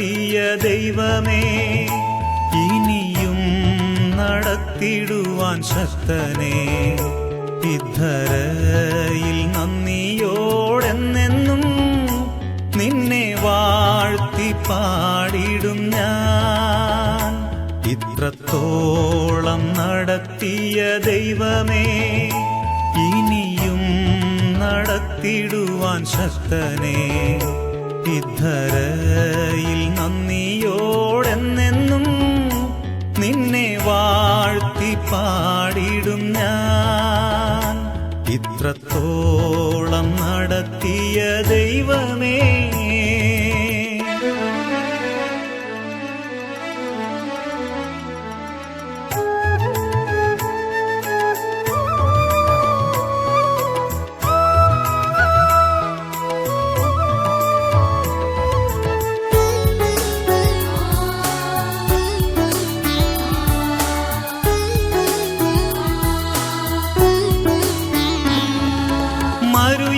നടത്തിയ ദൈവമേ, ഇനിയും നടത്തിടുവാൻ ശക്തനേ, ഇദ്ധരയിൽ നന്ദിയോടെന്നെന്നും നിന്നെ വാഴ്ത്തി പാടിടും ഞാൻ. ഇത്രത്തോളം നടത്തിയ ദൈവമേ, ഇനിയും നടത്തിടുവാൻ ശക്തനേ, ഇദ്ധരയിൽ നന്ദിയോടെന്നെന്നും നിന്നെ വാഴ്ത്തി പാടിടും ഞാൻ. ഇത്രത്തോളം നടത്തിയ ദൈവമേ,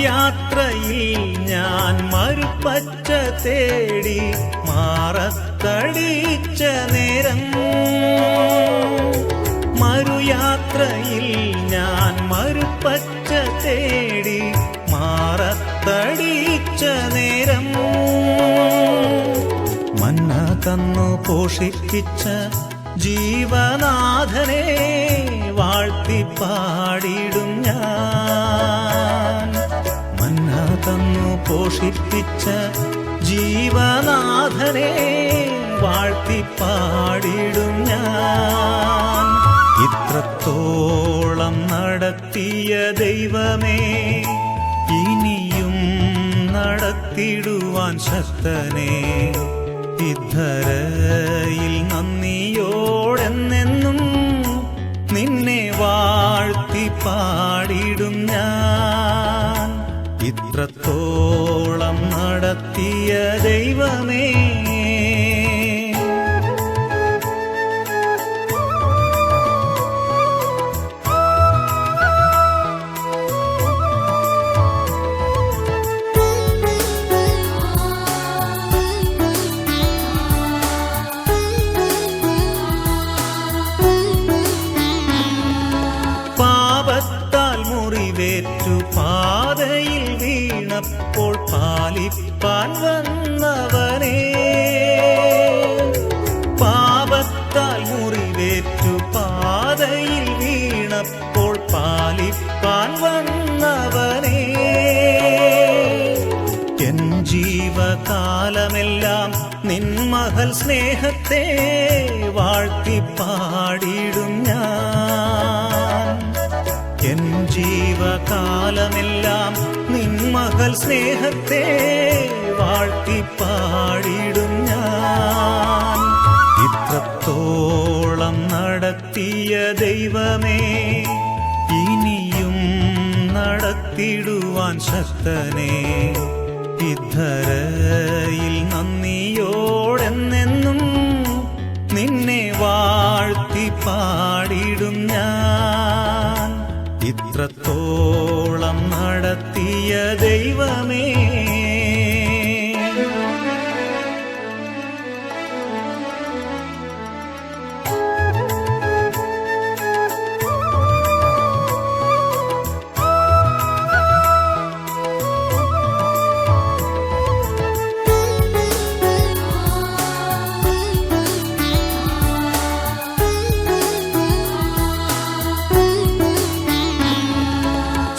യാത്രയിൽ ഞാൻ മരുപ്പച്ച തേടി മാറത്തടിച്ച നേരം, മറുയാത്രയിൽ ഞാൻ മരുപ്പച്ച തേടി മാറത്തടിച്ച നേരം, മന്ന തന്നു പോഷിപ്പിച്ച ജീവനാഥനെ വാഴ്ത്തി പാടിടും ഞാൻ. മന്ന തന്നു പോഷിപ്പിച്ച ജീവനാഥനെ വാഴ്ത്തി പാടിടും ഞാൻ. ഇത്രത്തോളം നടത്തിയ ദൈവമേ, ഇനിയും നടത്തിടുവാൻ ശക്തനേ, ഇദ്ധരയിൽ നന്ദിയോടെന്നെന്നും നിന്നെ വാഴ്ത്തി പാടിടും ഞാൻ. ഇത്രത്തോളം നടത്തിയ ദൈവമേ, പാതയിൽ വീണപ്പോൾ പാലിപ്പാൻ വന്നവനേ, പാപത്താൽ മുറിവേറ്റു പാതയിൽ വീണപ്പോൾ പാലിപ്പാൻ വന്നവനേ, എൻ ജീവകാലമെല്ലാം നിൻ മഹൽ സ്നേഹത്തെ വാഴ്ത്തി പാടിടും ഞാൻ. എൻ ജീവകാലമെല്ലാം നിൻ മകൾ സ്നേഹത്തെ വാഴ്ത്തി പാടിടും ഞാൻ. ഇത്രത്തോളം നടത്തിയ ദൈവമേ, ഇനിയും നടത്തിടുവാൻ ശക്തനേ, ഇദ്ധരയിൽ നന്ദിയോടെന്നെന്നും നിന്നെ വാഴ്ത്തി പാടിടും ഞാൻ. ഇത്രത്തോളം നടത്തിയ ദൈവമേ,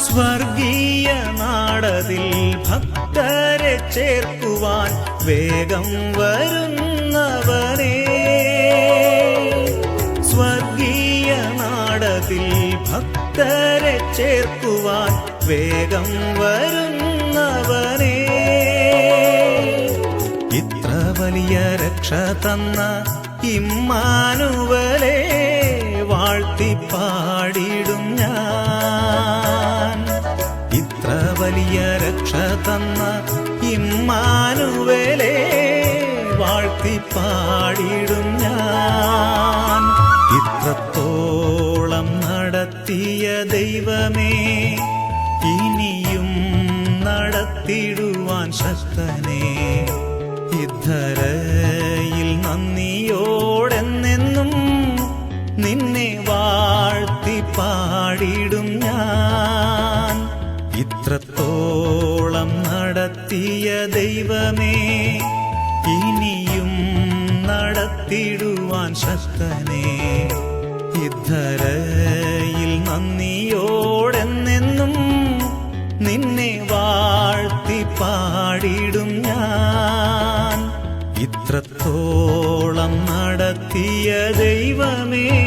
സ്വർഗീയ നാടതിൽ ഭക്തരെ ചേർക്കുവാൻ വേഗം വരുന്നവനേ, സ്വർഗീയ നാടതിൽ ഭക്തരെ ചേർക്കുവാൻ വേഗം വരുന്നവനേ, ഇത്ര വലിയ രക്ഷ തന്ന ഇമ്മാനുവലേ വാഴ്ത്തി പാടിടും ഞാൻ. ഇത്ര വലിയ രക്ഷ തന്ന ഇമ്മാനുവലേ വാഴ്ത്തി പാടിടും ഞാൻ. ഇത്രത്തോളം നടത്തിയ ദൈവമേ, ഇനിയും നടത്തിടുവാൻ ശക്തനേ, ഇദ്ധര ഇത്രത്തോളം നടത്തിയ ദൈവമേ, ഇനിയും നടത്തിടുവാൻ ശക്തനേ. ഇദ്ധരയിൽ നന്ദിയോടെന്നെന്നും നിന്നെ വാഴ്ത്തി പാടിടും ഞാൻ. ഇത്രത്തോളം നടത്തിയ ദൈവമേ,